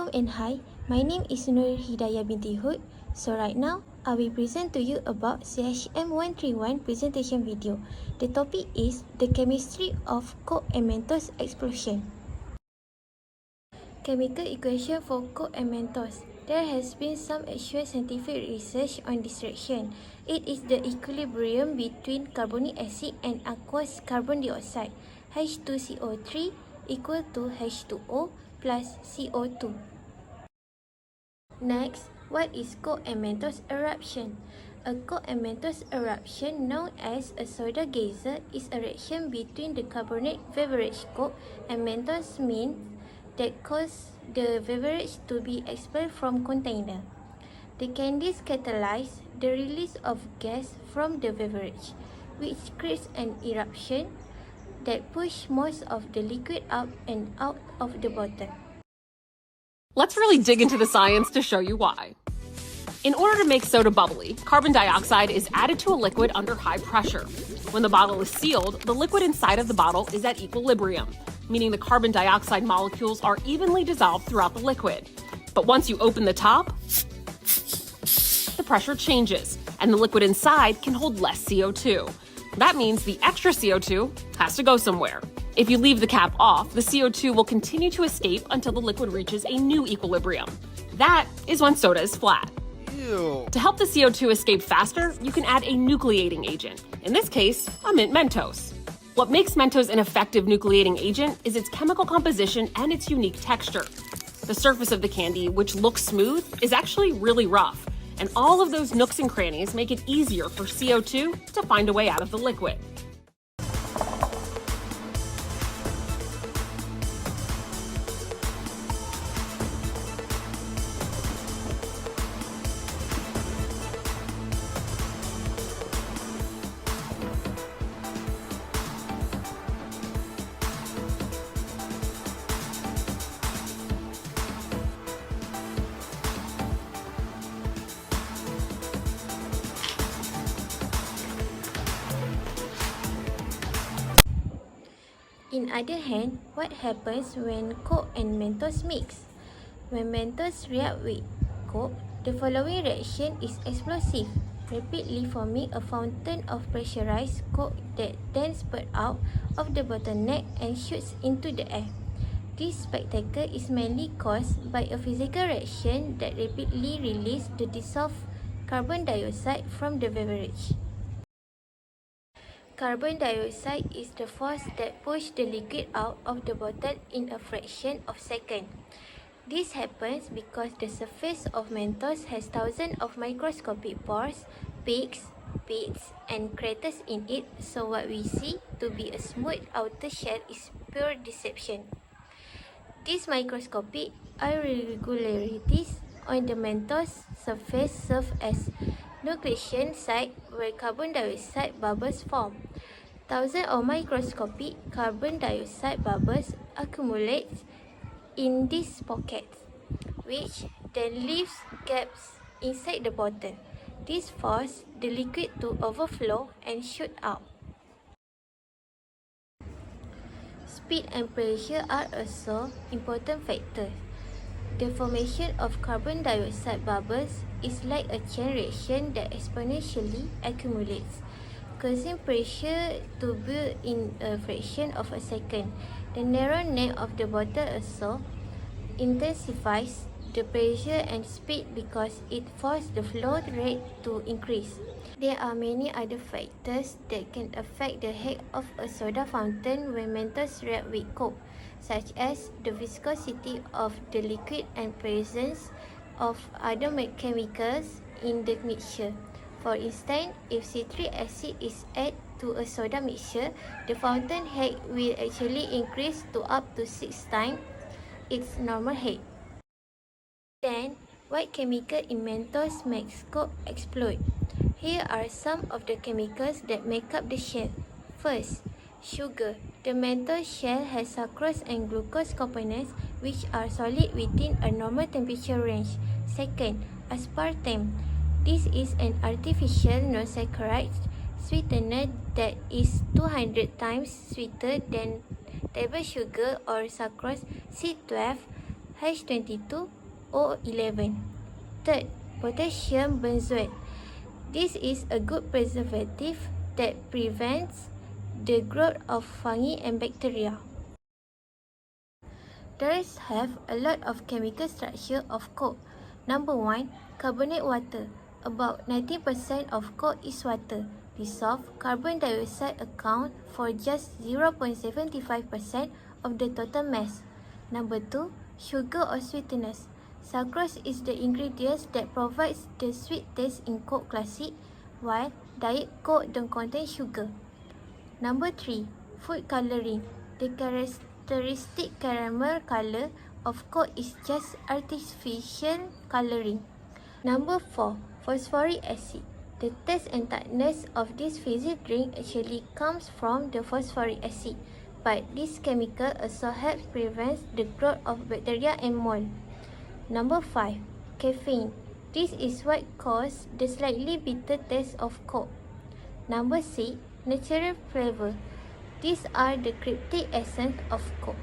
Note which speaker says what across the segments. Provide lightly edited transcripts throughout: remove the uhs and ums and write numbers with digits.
Speaker 1: Hello and hi, my name is Nur Hidayah binti Hood. So right now, I will present to you about CHM131 presentation video. The topic is the chemistry of Coke and Mentos explosion. Chemical equation for Coke and Mentos. There has been some actual scientific research on this reaction. It is the equilibrium between carbonic acid and aqueous carbon dioxide, H2CO3 equal to H2O plus CO2. Next, what is Coke and Mentos eruption? A Coke and Mentos eruption, known as a soda geyser, is a reaction between the carbonated beverage Coke and Mentos means that cause the beverage to be expelled from container. The candies catalyze the release of gas from the beverage, which creates an eruption that pushes most of the liquid up and out of the bottle.
Speaker 2: Let's really dig into the science to show you why. In order to make soda bubbly, carbon dioxide is added to a liquid under high pressure. When the bottle is sealed, the liquid inside of the bottle is at equilibrium, meaning the carbon dioxide molecules are evenly dissolved throughout the liquid. But once you open the top, the pressure changes, and the liquid inside can hold less CO2. That means the extra CO2 has to go somewhere. If you leave the cap off, the CO2 will continue to escape until the liquid reaches a new equilibrium. That is when soda is flat.
Speaker 3: Ew.
Speaker 2: To help the CO2 escape faster, you can add a nucleating agent. In this case, a mint Mentos. What makes Mentos an effective nucleating agent is its chemical composition and its unique texture. The surface of the candy, which looks smooth, is actually really rough, and all of those nooks and crannies make it easier for CO2 to find a way out of the liquid.
Speaker 1: In other hand, what happens when Coke and Mentos mix? When Mentos react with Coke, the following reaction is explosive, rapidly forming a fountain of pressurized Coke that then spurts out of the bottleneck and shoots into the air. This spectacle is mainly caused by a physical reaction that rapidly releases the dissolved carbon dioxide from the beverage. Carbon dioxide is the force that pushes the liquid out of the bottle in a fraction of a second. This happens because the surface of Mentos has thousands of microscopic pores, peaks, pits, and craters in it, so what we see to be a smooth outer shell is pure deception. These microscopic irregularities on the Mentos surface serve as nucleation site where carbon dioxide bubbles form. Thousands of microscopic carbon dioxide bubbles accumulate in these pockets, which then leaves gaps inside the bottle. This forces the liquid to overflow and shoot out. Speed and pressure are also important factors. The formation of carbon dioxide bubbles is like a chain reaction that exponentially accumulates, causing pressure to build in a fraction of a second. The narrow neck of the bottle also intensifies the pressure and speed because it forces the flow rate to increase. There are many other factors that can affect the health of a soda fountain when Mentos react with Coke, such as the viscosity of the liquid and presence of other chemicals in the mixture. For instance, if citric acid is added to a soda mixture, the fountain head will actually increase to up to 6 times its normal head. Then, what chemical in Mentos makes Coke explode? Here are some of the chemicals that make up the shell. First, sugar. The Mentos shell has sucrose and glucose components which are solid within a normal temperature range. Second, aspartame. This is an artificial non-saccharide sweetener that is 200 times sweeter than table sugar or sucrose C12, H22, O11. Third, potassium benzoate. This is a good preservative that prevents the growth of fungi and bacteria. There have a lot of chemical structure of Coke. Number 1, carbonate water. About 90% of Coke is water. Dissolved carbon dioxide account for just 0.75% of the total mass. Number 2, sugar or sweeteners. Sucrose is the ingredient that provides the sweet taste in Coke Classic, while Diet Coke don't contain sugar. Number 3, food coloring. The characteristic caramel color of Coke is just artificial coloring. Number 4, phosphoric acid. The taste and tartness of this fizzy drink actually comes from the phosphoric acid, but this chemical also helps prevent the growth of bacteria and mold. Number 5, caffeine. This is what causes the slightly bitter taste of Coke. Number 6, natural flavor. These are the cryptic essence of Coke.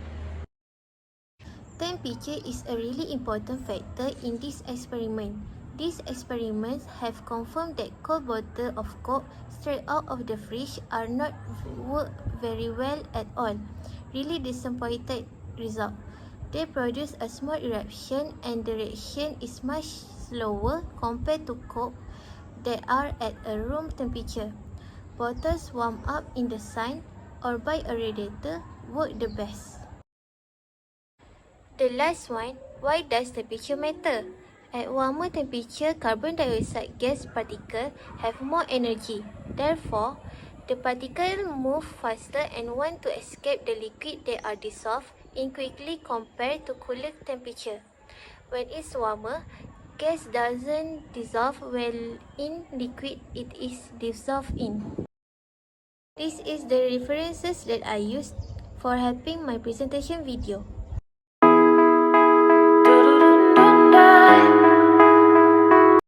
Speaker 1: Temperature is a really important factor in this experiment. These experiments have confirmed that cold bottles of Coke straight out of the fridge are not work very well at all. Really disappointed result. They produce a small eruption and the reaction is much slower compared to Coke that are at a room temperature. Bottles warm up in the sun or by a radiator work the best. The last one, why does temperature matter? At warmer temperature, carbon dioxide gas particles have more energy. Therefore, the particles move faster and want to escape the liquid they are dissolved in quickly compared to cooler temperature. When it's warmer, gas doesn't dissolve well in liquid it is dissolved in. This is the references that I used for helping my presentation video.